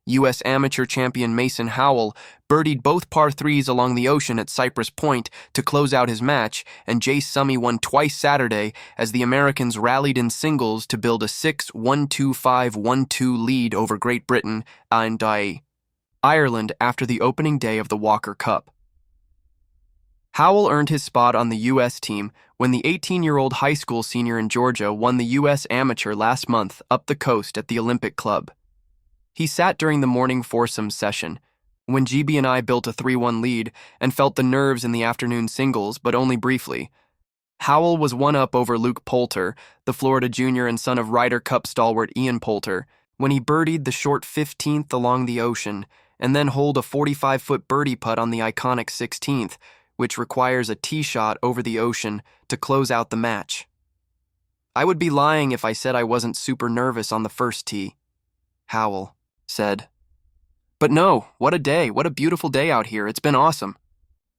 U.S. amateur champion Mason Howell birdied both par threes along the ocean at Cypress Point to close out his match, and Jace Summy won twice Saturday as the Americans rallied in singles to build a 6-1-2-5-1-2 lead over Great Britain and Ireland after the opening day of the Walker Cup. Howell earned his spot on the U.S. team when the 18-year-old high school senior in Georgia won the U.S. Amateur last month up the coast at the Olympic Club. He sat during the morning foursome session, when GB and I built a 3-1 lead and felt the nerves in the afternoon singles, but only briefly. Howell was one up over Luke Poulter, the Florida junior and son of Ryder Cup stalwart Ian Poulter, when he birdied the short 15th along the ocean and then holed a 45-foot birdie putt on the iconic 16th, which requires a tee shot over the ocean to close out the match. I would be lying if I said I wasn't super nervous on the first tee, Howell said. But no, what a day, what a beautiful day out here, it's been awesome.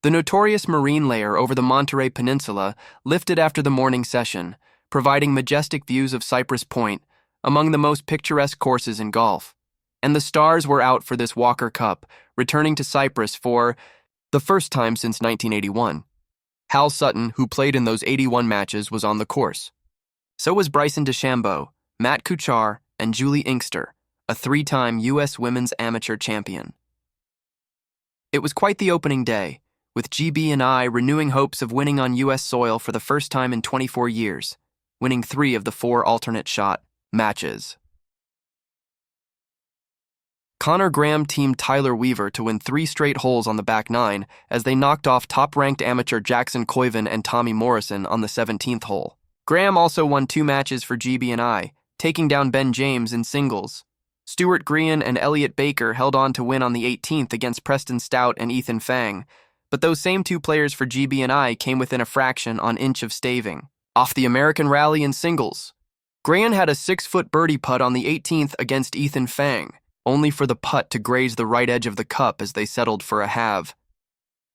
The notorious marine layer over the Monterey Peninsula lifted after the morning session, providing majestic views of Cypress Point, among the most picturesque courses in golf. And the stars were out for this Walker Cup, returning to Cypress for the first time since 1981. Hal Sutton, who played in those 81 matches, was on the course. So was Bryson DeChambeau, Matt Kuchar, and Julie Inkster, a 3-time U.S. Women's Amateur champion. It was quite the opening day, with GB and I renewing hopes of winning on U.S. soil for the first time in 24 years, winning 3 of the 4 alternate shot matches. Connor Graham teamed Tyler Weaver to win 3 straight holes on the back 9 as they knocked off top-ranked amateur Jackson Koiven and Tommy Morrison on the 17th hole. Graham also won 2 matches for GB and I, taking down Ben James in singles. Stuart Green and Elliot Baker held on to win on the 18th against Preston Stout and Ethan Fang, but those same 2 players for GB and I came within a fraction on inch of staving. Off the American Rally in singles, Graham had a 6-foot birdie putt on the 18th against Ethan Fang, only for the putt to graze the right edge of the cup as they settled for a halve.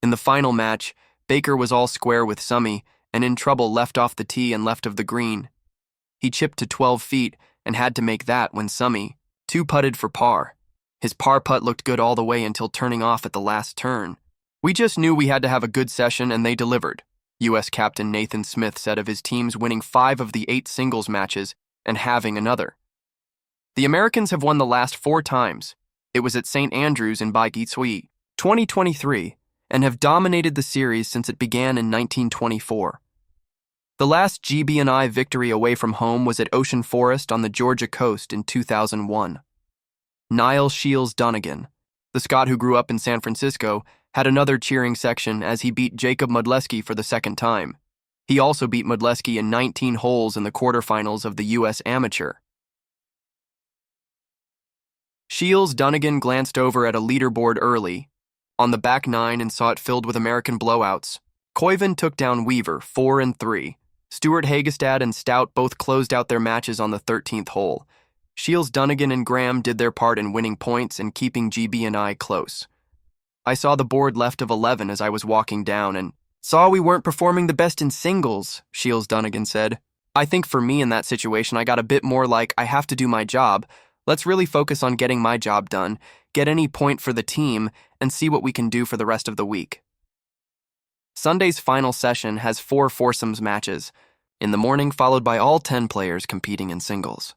In the final match, Baker was all square with Summy and in trouble left off the tee and left of the green. He chipped to 12 feet and had to make that when Summy 2-putted for par. His par putt looked good all the way until turning off at the last turn. We just knew we had to have a good session and they delivered, U.S. captain Nathan Smith said of his team's winning 5 of the 8 singles matches and having another. The Americans have won the last 4 times. It was at St. Andrews in Baiguitsui, 2023, and have dominated the series since it began in 1924. The last GB and I victory away from home was at Ocean Forest on the Georgia coast in 2001. Niall Shields Donegan, the Scot who grew up in San Francisco, had another cheering section as he beat Jacob Mudleski for the 2nd time. He also beat Mudleski in 19 holes in the quarterfinals of the U.S. Amateur. Shields Donegan glanced over at a leaderboard early, on the back 9, and saw it filled with American blowouts. Koiven took down Weaver 4-3. Stuart Hagestad and Stout both closed out their matches on the 13th hole. Shields Donegan and Graham did their part in winning points and keeping GB and I close. I saw the board left of 11 as I was walking down and saw we weren't performing the best in singles, Shields Donegan said. I think for me in that situation I got a bit more like I have to do my job. Let's really focus on getting my job done, get any point for the team, and see what we can do for the rest of the week. Sunday's final session has 4 foursomes matches, in the morning followed by all 10 players competing in singles.